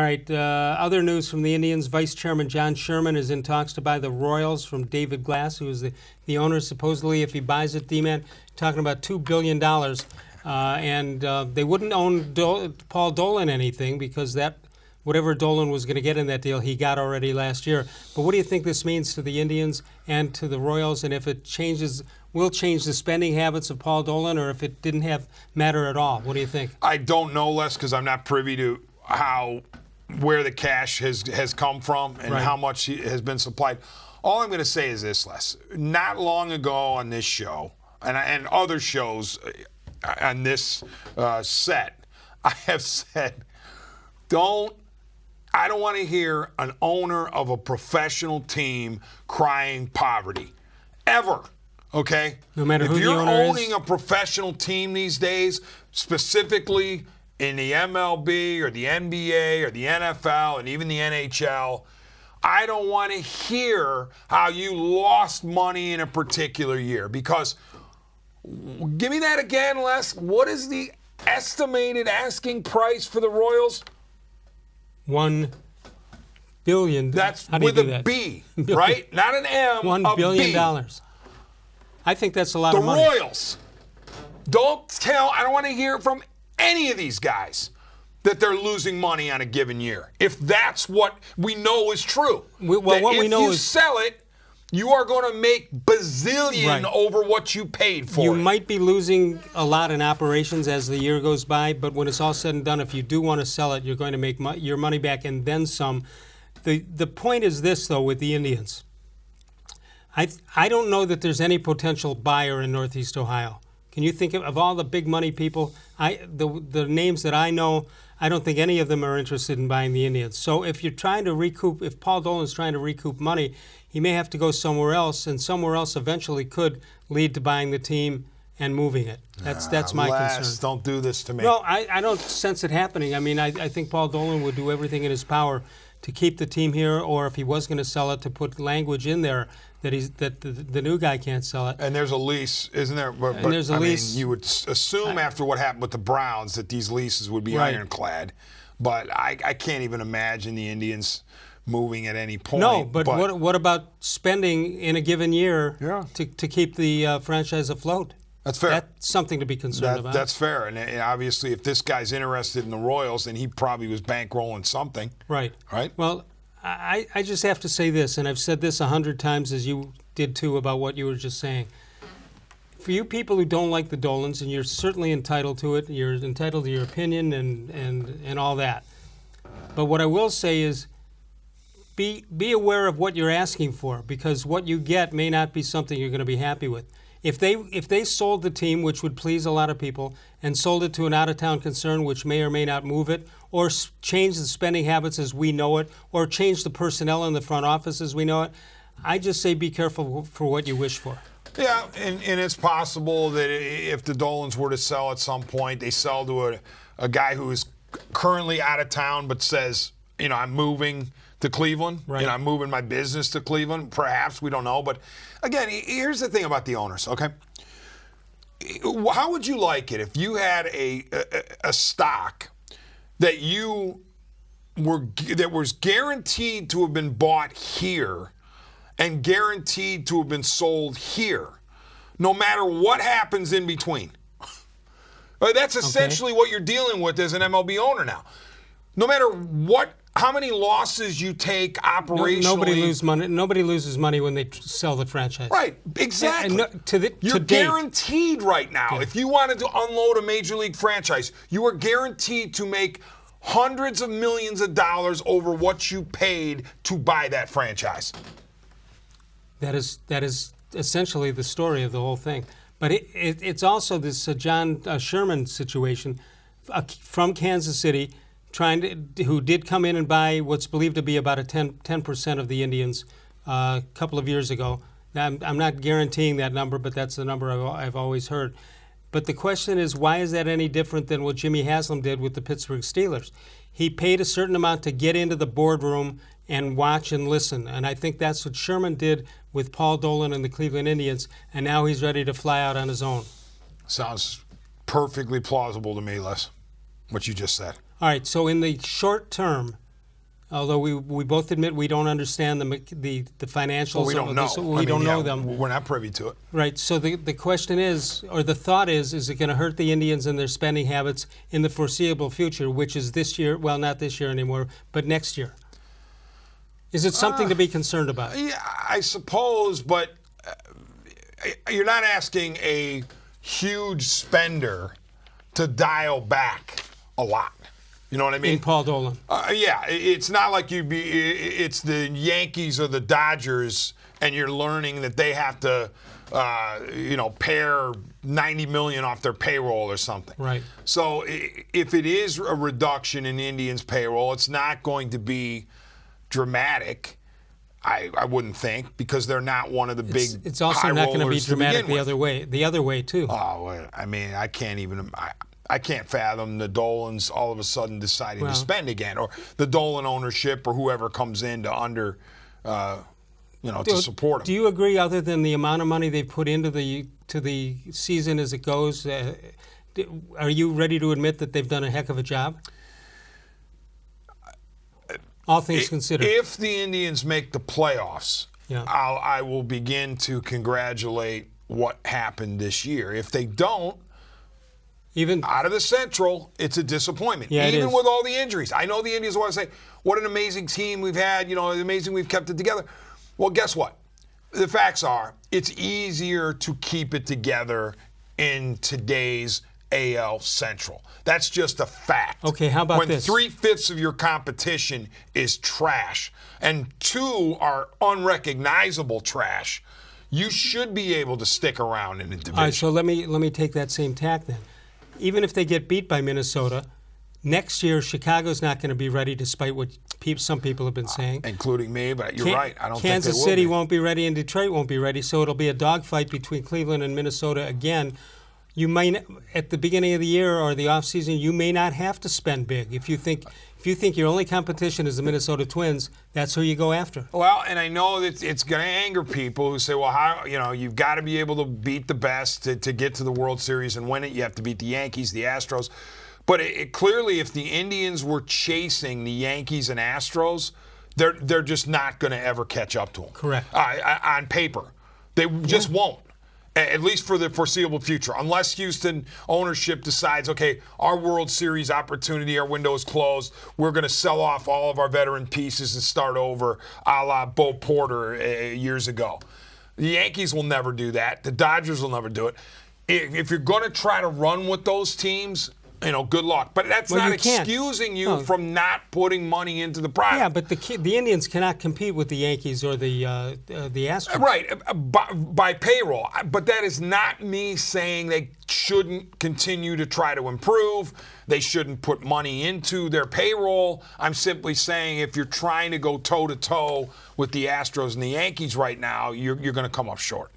All right, other news from the Indians. Vice Chairman John Sherman is in talks to buy the Royals from David Glass, who is the owner. Supposedly, if he buys it, D-Man, talking about $2 billion. And they wouldn't own Paul Dolan anything because whatever Dolan was going to get in that deal, he got already last year. But what do you think this means to the Indians and to the Royals, and if it will change the spending habits of Paul Dolan, or if it didn't matter at all? What do you think? I don't know, Les, because I'm not privy to where the cash has come from and how much has been supplied. All I'm going to say is this, Les. Not long ago on this show and other shows on this set, I have said, I don't want to hear an owner of a professional team crying poverty. Ever. Okay? No matter who the owner is. If you're owning a professional team these days, specifically in the MLB or the NBA or the NFL and even the NHL, I don't want to hear how you lost money in a particular year. Because, give me that again, Les. What is the estimated asking price for the Royals? $1 billion. That's with a B, right? Not an M, $1 billion. I think that's a lot of money. The Royals. I don't want to hear from any of these guys that they're losing money on a given year. If that's what we know is true. If you sell it, you are going to make bazillion over what you paid for it. You might be losing a lot in operations as the year goes by, but when it's all said and done, if you do want to sell it, you're going to make your money back and then some. The point is this, though, with the Indians. I don't know that there's any potential buyer in Northeast Ohio. Can you think of all the big money people? The names that I know, I don't think any of them are interested in buying the Indians. So if you're trying to if Paul Dolan's trying to recoup money, he may have to go somewhere else, and somewhere else eventually could lead to buying the team and moving it. That's my concern. Don't do this to me. No, I don't sense it happening. I mean, I think Paul Dolan would do everything in his power to keep the team here, or if he was going to sell it, to put language in there that the new guy can't sell it. And there's a lease, isn't there? But there's a lease. You would assume after what happened with the Browns that these leases would be ironclad. But I can't even imagine the Indians moving at any point. No, but what about spending in a given year to keep the franchise afloat? That's fair. That's something to be concerned about. That's fair. And obviously, if this guy's interested in the Royals, then he probably was bankrolling something. Right. Right? Well, I just have to say this, and I've said this 100 times, as you did too, about what you were just saying. For you people who don't like the Dolans, and you're certainly entitled to it, you're entitled to your opinion and all that. But what I will say is, be aware of what you're asking for, because what you get may not be something you're going to be happy with. If they sold the team, which would please a lot of people, and sold it to an out-of-town concern, which may or may not move it, or change the spending habits as we know it, or change the personnel in the front office as we know it, I just say be careful for what you wish for. Yeah, and it's possible that if the Dolans were to sell at some point, they sell to a guy who is currently out of town but says, I'm moving to Cleveland. Right. I'm moving my business to Cleveland. Perhaps, we don't know. But again, here's the thing about the owners, okay? How would you like it if you had a stock that was guaranteed to have been bought here and guaranteed to have been sold here, no matter what happens in between? That's essentially what you're dealing with as an MLB owner now. No matter how many losses you take operationally. Nobody loses money when they sell the franchise. Right, exactly. You're guaranteed right now. Yeah. If you wanted to unload a major league franchise, you are guaranteed to make hundreds of millions of dollars over what you paid to buy that franchise. That is essentially the story of the whole thing. But it's also this John Sherman situation from Kansas City, who did come in and buy what's believed to be about a 10% of the Indians a couple of years ago. Now, I'm not guaranteeing that number, but that's the number I've always heard. But the question is, why is that any different than what Jimmy Haslam did with the Pittsburgh Steelers? He paid a certain amount to get into the boardroom and watch and listen. And I think that's what Sherman did with Paul Dolan and the Cleveland Indians, and now he's ready to fly out on his own. Sounds perfectly plausible to me, Les, what you just said. All right, so in the short term, Although we both admit we don't understand the financials. Well, we don't know. We don't know them. We're not privy to it. Right. So the question is, or the thought is it going to hurt the Indians and their spending habits in the foreseeable future, which is this year? Well, not this year anymore, but next year. Is it something to be concerned about? Yeah, I suppose, but you're not asking a huge spender to dial back a lot. You know what I mean? In Paul-Dolan. Yeah, it's not like it's the Yankees or the Dodgers, and you're learning that they have to, pare $90 million off their payroll or something. Right. So if it is a reduction in Indians' payroll, it's not going to be dramatic. I wouldn't think, because they're not one of the big. It's also high not going to be rollers dramatic begin the with. other way too. Oh, I mean, I can't even. I can't fathom the Dolans all of a sudden deciding to spend again, or the Dolan ownership, or whoever comes in to to support them. Do you agree, other than the amount of money they put into the season as it goes, are you ready to admit that they've done a heck of a job? All things considered. If the Indians make the playoffs, I will begin to congratulate what happened this year. If they don't, even out of the Central, it's a disappointment. Yeah, even with all the injuries. I know the Indians want to say, what an amazing team we've had, amazing we've kept it together. Well, guess what? The facts are, it's easier to keep it together in today's AL Central. That's just a fact. Okay, how about this? When 3/5 of your competition is trash and 2 are unrecognizable trash, you should be able to stick around in the division. All right, so let me take that same tack then. Even if they get beat by Minnesota, next year Chicago's not going to be ready, despite what some people have been saying. Including me, but you're right. I don't think Kansas City won't be ready, and Detroit won't be ready, so it'll be a dogfight between Cleveland and Minnesota again. You might, at the beginning of the year or the offseason, you may not have to spend big. If you think your only competition is the Minnesota Twins, that's who you go after. Well, and I know that it's going to anger people who say, well, how you've got to be able to beat the best to get to the World Series and win it. You have to beat the Yankees, the Astros. But clearly, if the Indians were chasing the Yankees and Astros, they're just not going to ever catch up to them. Correct. On paper, they just won't. At least for the foreseeable future, unless Houston ownership decides, okay, our World Series opportunity, our window is closed, we're going to sell off all of our veteran pieces and start over, a la Bo Porter years ago. The Yankees will never do that. The Dodgers will never do it. If you're going to try to run with those teams, good luck. But that's not excusing you from not putting money into the product. Yeah, but the Indians cannot compete with the Yankees or the Astros. Right, by payroll. But that is not me saying they shouldn't continue to try to improve. They shouldn't put money into their payroll. I'm simply saying if you're trying to go toe-to-toe with the Astros and the Yankees right now, you're going to come up short.